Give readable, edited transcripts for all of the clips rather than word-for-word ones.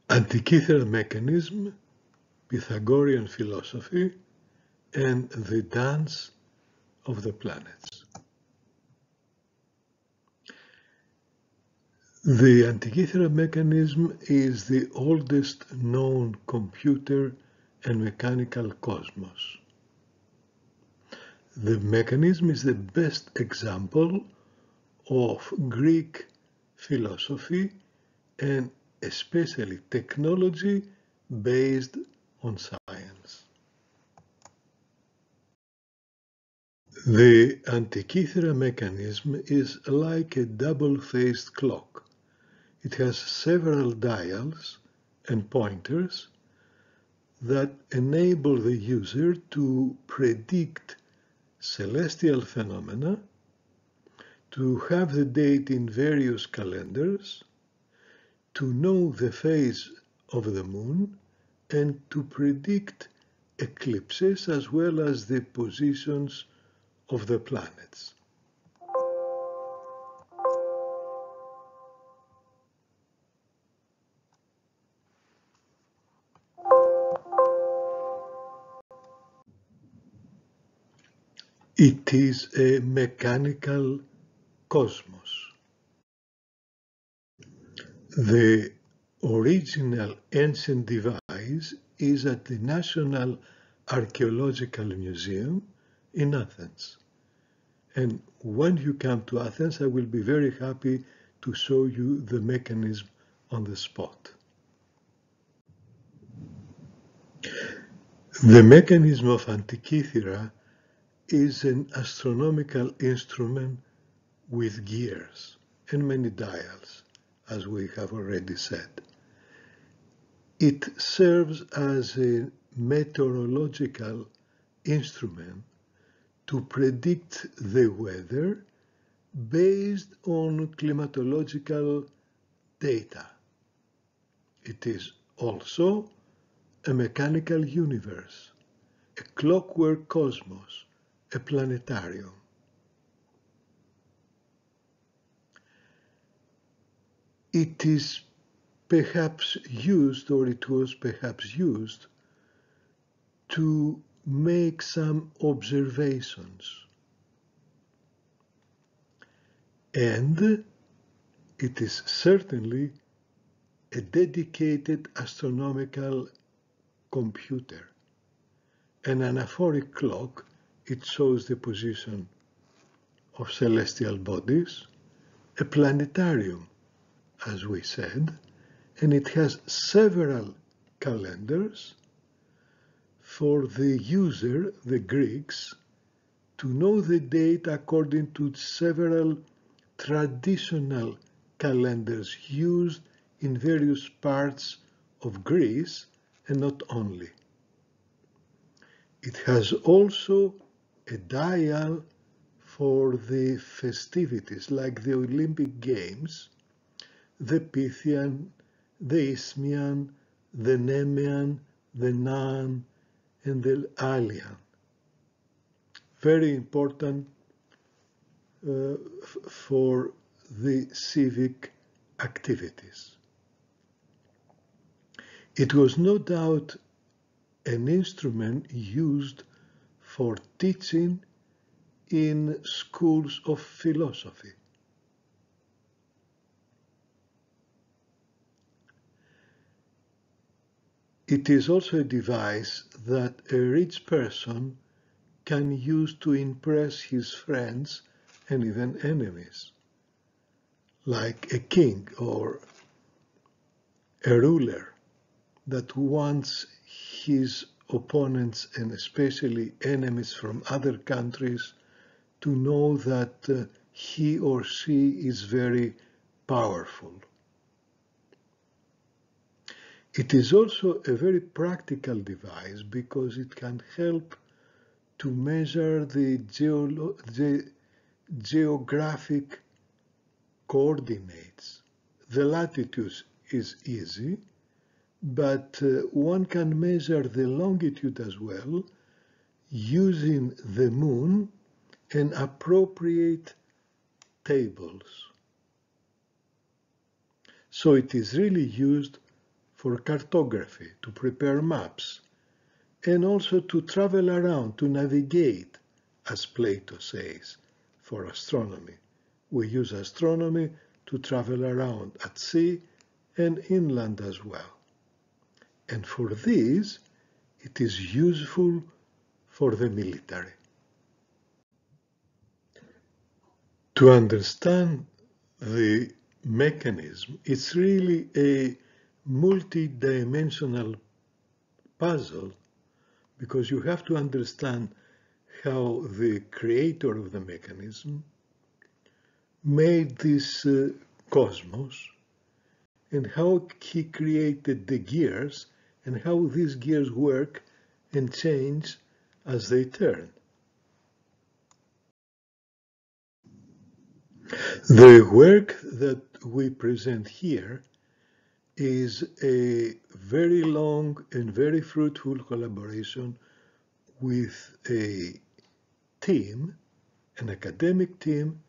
Antikythera Mechanism, Pythagorean Philosophy, and the Dance of the Planets. The Antikythera Mechanism is the oldest known computer and mechanical cosmos. The mechanism is the best example of Greek philosophy and especially technology based on science. The Antikythera mechanism is like a double-phased clock. It has several dials and pointers that enable the user to predict celestial phenomena, to have the date in various calendars, to know the phase of the moon, and to predict eclipses as well as the positions of the planets. It is a mechanical cosmos. The original ancient device is at the National Archaeological Museum in Athens. And when you come to Athens, I will be very happy to show you the mechanism on the spot. The mechanism of Antikythera is an astronomical instrument with gears and many dials, as we have already said. It serves as a meteorological instrument to predict the weather based on climatological data. It is also a mechanical universe, a clockwork cosmos, a planetarium. It is perhaps used, or it was perhaps used, to make some observations. And it is certainly a dedicated astronomical computer. An anaphoric clock, it shows the position of celestial bodies, a planetarium, as we said, and it has several calendars for the user, the Greeks, to know the date according to several traditional calendars used in various parts of Greece, and not only. It has also a dial for the festivities, like the Olympic Games, the Pythian, the Isthmian, the Nemean, the Naan, and the Allian. Very important for the civic activities. It was no doubt an instrument used for teaching in schools of philosophy. It is also a device that a rich person can use to impress his friends and even enemies, like a king or a ruler that wants his opponents and especially enemies from other countries to know that he or she is very powerful. It is also a very practical device because it can help to measure the geographic coordinates. The latitude is easy, but one can measure the longitude as well using the moon and appropriate tables. So it is really used for cartography, to prepare maps, and also to travel around, to navigate, as Plato says, for astronomy. We use astronomy to travel around at sea and inland as well. And for this, it is useful for the military. To understand the mechanism, it's really a multi-dimensional puzzle, because you have to understand how the creator of the mechanism made this cosmos, and how he created the gears, and how these gears work and change as they turn. The work that we present here is a very long and very fruitful collaboration with a team, an academic team,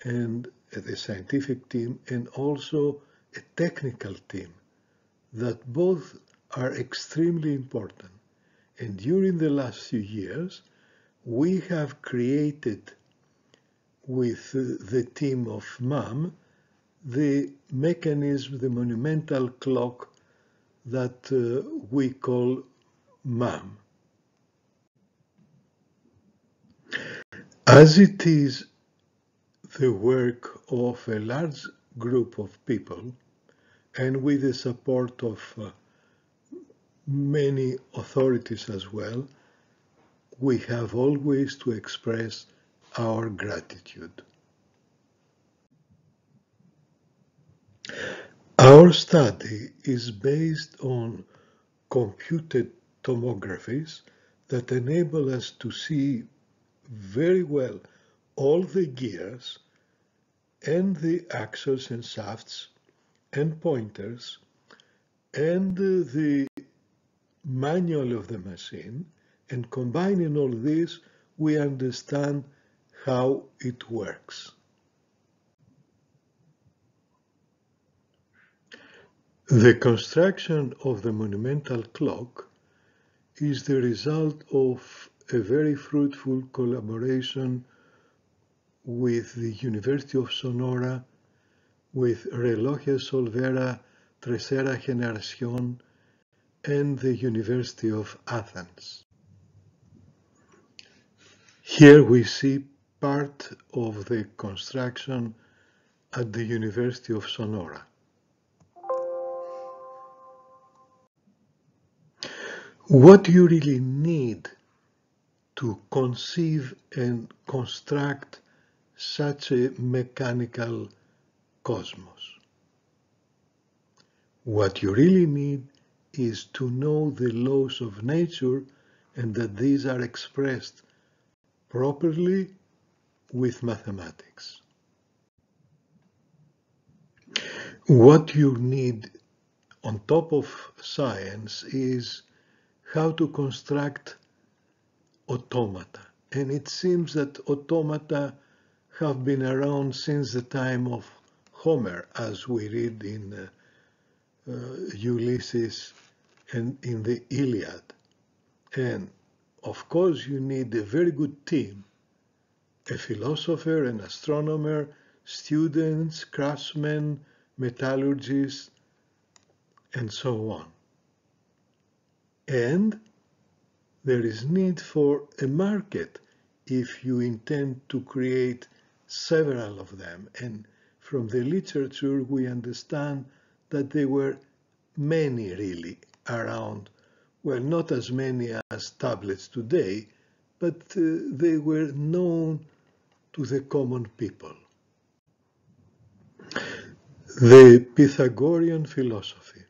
and a scientific team, and also a technical team, that both are extremely important. And during the last few years, we have created with the team of MAM the mechanism, the monumental clock that we call MAM. As it is the work of a large group of people, and with the support of many authorities as well, we have always to express our gratitude. Our study is based on computed tomographies that enable us to see very well all the gears and the axles and shafts and pointers and the manual of the machine, and combining all this, we understand how it works. The construction of the monumental clock is the result of a very fruitful collaboration with the University of Sonora, with Relojes Olvera Tercera Generación, and the University of Athens. Here we see part of the construction at the University of Sonora. What you really need to conceive and construct such a mechanical cosmos? What you really need is to know the laws of nature, and that these are expressed properly with mathematics. What you need on top of science is how to construct automata. And it seems that automata have been around since the time of Homer, as we read in Ulysses and in the Iliad. And of course you need a very good team, a philosopher, an astronomer, students, craftsmen, metallurgists, and so on. And there is need for a market if you intend to create several of them. And from the literature we understand that there were many really around. Well, not as many as tablets today, but they were known to the common people. The Pythagorean philosophy.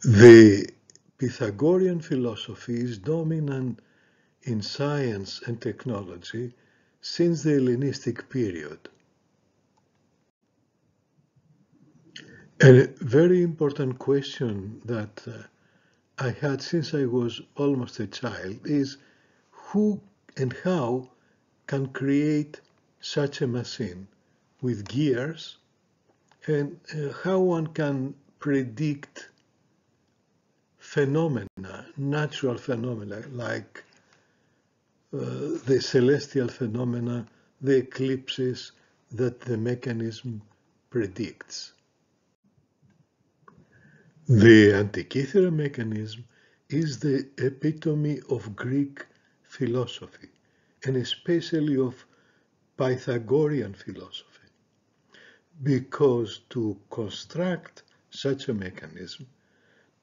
The Pythagorean philosophy is dominant in science and technology since the Hellenistic period. A very important question that I had since I was almost a child is who and how can create such a machine with gears and how one can predict phenomena, natural phenomena, like the celestial phenomena, the eclipses that the mechanism predicts. The Antikythera mechanism is the epitome of Greek philosophy, and especially of Pythagorean philosophy, because to construct such a mechanism,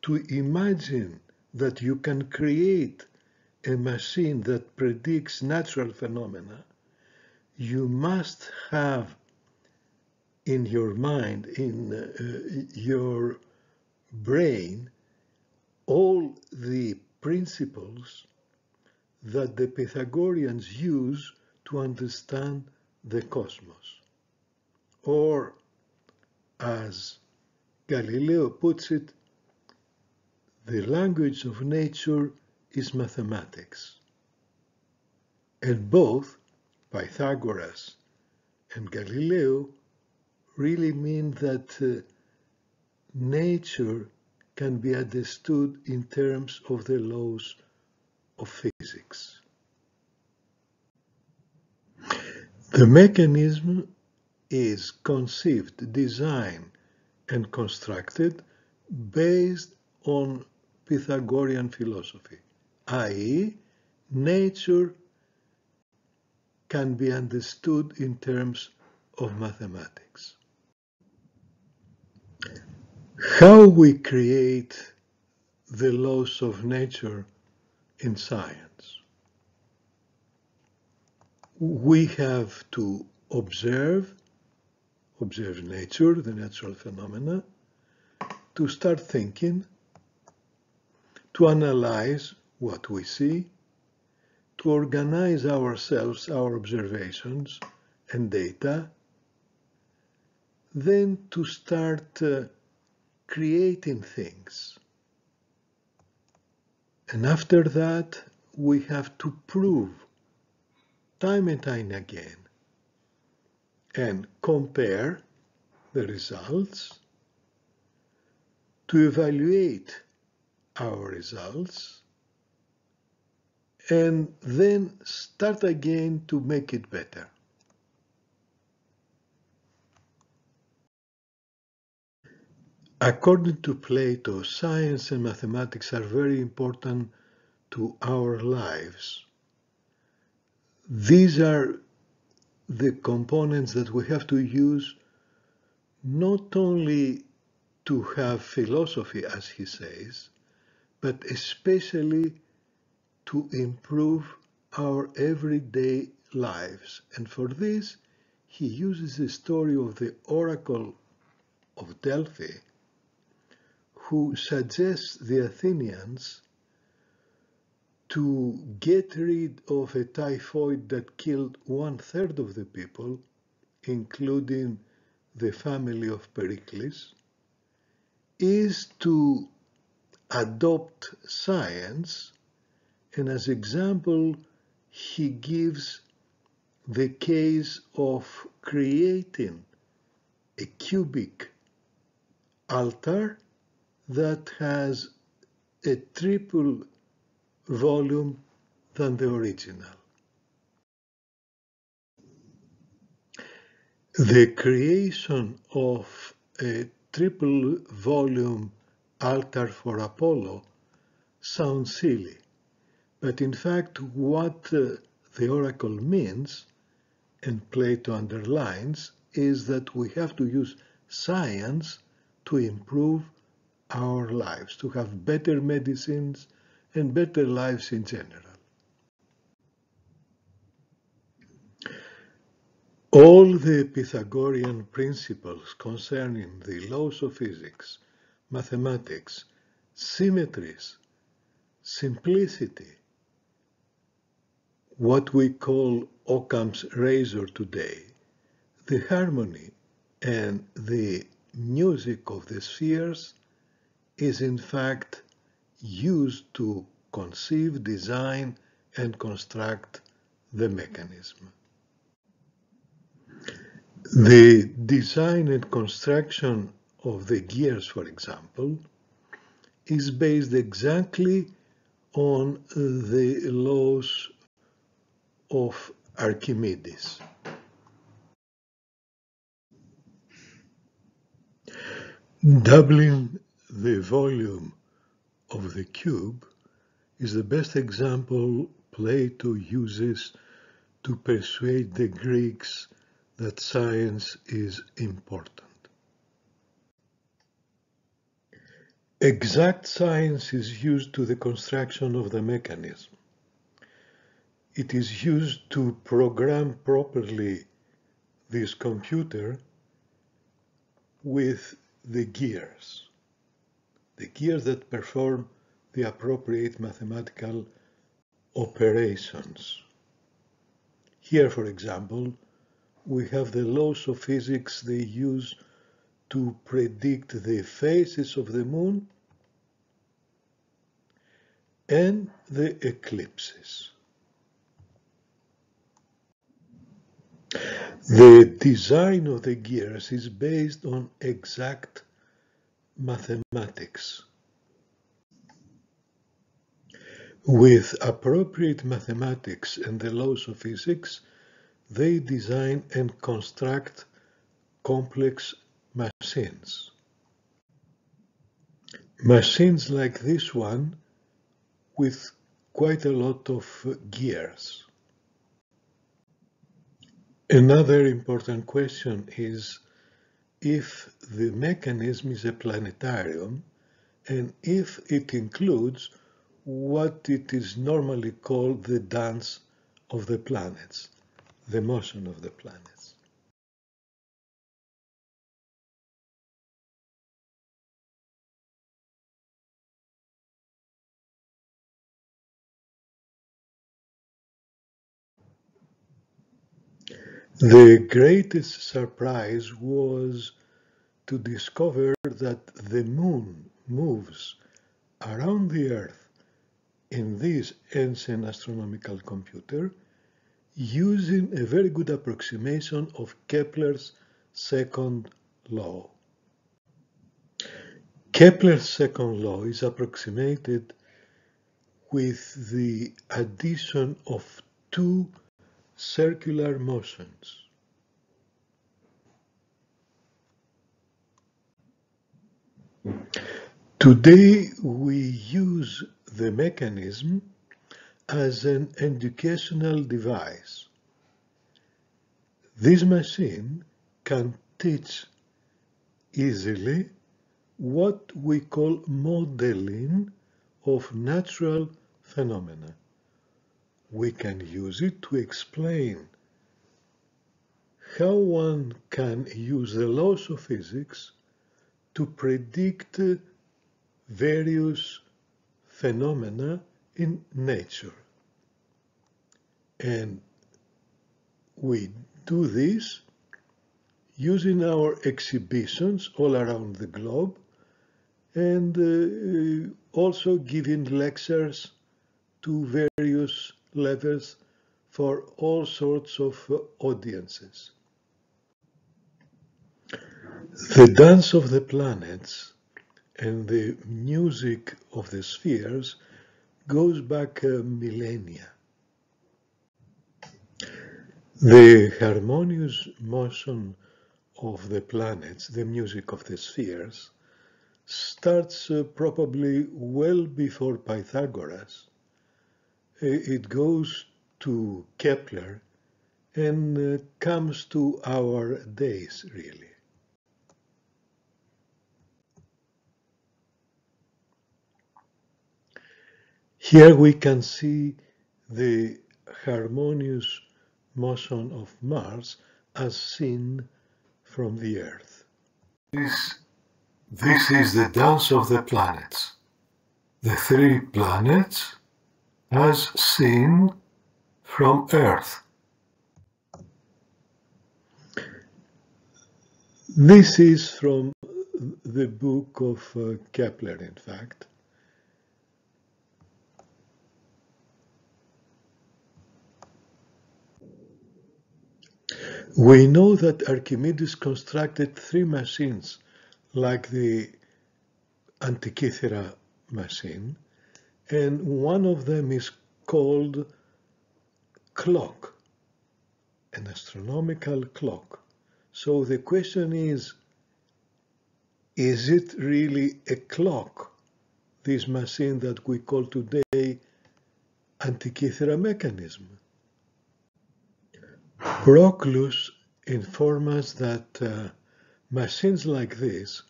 to imagine that you can create a machine that predicts natural phenomena, you must have in your mind, in your brain, all the principles that the Pythagoreans use to understand the cosmos. Or, as Galileo puts it, the language of nature is mathematics. And both Pythagoras and Galileo really mean that nature can be understood in terms of the laws of physics. The mechanism is conceived, designed, and constructed based on Pythagorean philosophy, i.e., nature can be understood in terms of mathematics. How we create the laws of nature in science? We have to observe nature, the natural phenomena, to start thinking, to analyze what we see, to organize ourselves, our observations and data, then to start creating things. And after that, we have to prove time and time again and compare the results, to evaluate our results, and then start again to make it better. According to Plato, science and mathematics are very important to our lives. These are the components that we have to use not only to have philosophy, as he says, but especially to improve our everyday lives. And for this, he uses the story of the oracle of Delphi, who suggests the Athenians to get rid of a typhoid that killed 1/3 of the people, including the family of Pericles, is to adopt science, and as example, he gives the case of creating a cubic altar that has a triple volume than the original. The creation of a triple volume altar for Apollo sounds silly, but in fact what the oracle means, and Plato underlines, is that we have to use science to improve our lives, to have better medicines and better lives in general. All the Pythagorean principles concerning the laws of physics, mathematics, symmetries, simplicity, what we call Occam's razor today, the harmony and the music of the spheres is in fact used to conceive, design, and construct the mechanism. The design and construction of the gears, for example, is based exactly on the laws of Archimedes. Doubling the volume of the cube is the best example Plato uses to persuade the Greeks that science is important. Exact science is used to the construction of the mechanism. It is used to program properly this computer with the gears that perform the appropriate mathematical operations. Here, for example, we have the laws of physics they use to predict the phases of the moon and the eclipses. The design of the gears is based on exact mathematics. With appropriate mathematics and the laws of physics, they design and construct complex machines. Machines like this one with quite a lot of gears. Another important question is if the mechanism is a planetarium and if it includes what it is normally called the dance of the planets, the motion of the planets. The greatest surprise was to discover that the moon moves around the Earth in this ancient astronomical computer using a very good approximation of Kepler's second law. Kepler's second law is approximated with the addition of two circular motions. Today we use the mechanism as an educational device. This machine can teach easily what we call modeling of natural phenomena. We can use it to explain how one can use the laws of physics to predict various phenomena in nature. And we do this using our exhibitions all around the globe and also giving lectures to various levels for all sorts of audiences. The dance of the planets and the music of the spheres goes back millennia. The harmonious motion of the planets, the music of the spheres, starts probably well before Pythagoras. It goes to Kepler and comes to our days, really. Here we can see the harmonious motion of Mars as seen from the Earth. This is the dance of the planets. The three planets as seen from Earth. This is from the book of Kepler, in fact. We know that Archimedes constructed 3 machines like the Antikythera machine, and one of them is called clock, an astronomical clock. So the question is it really a clock, this machine that we call today Antikythera Mechanism? Proclus informs us that machines like this,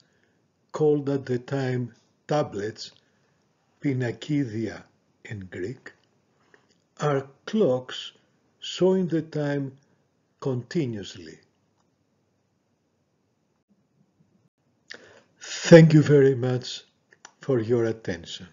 called at the time tablets, pinakidia in Greek, are clocks showing the time continuously. Thank you very much for your attention.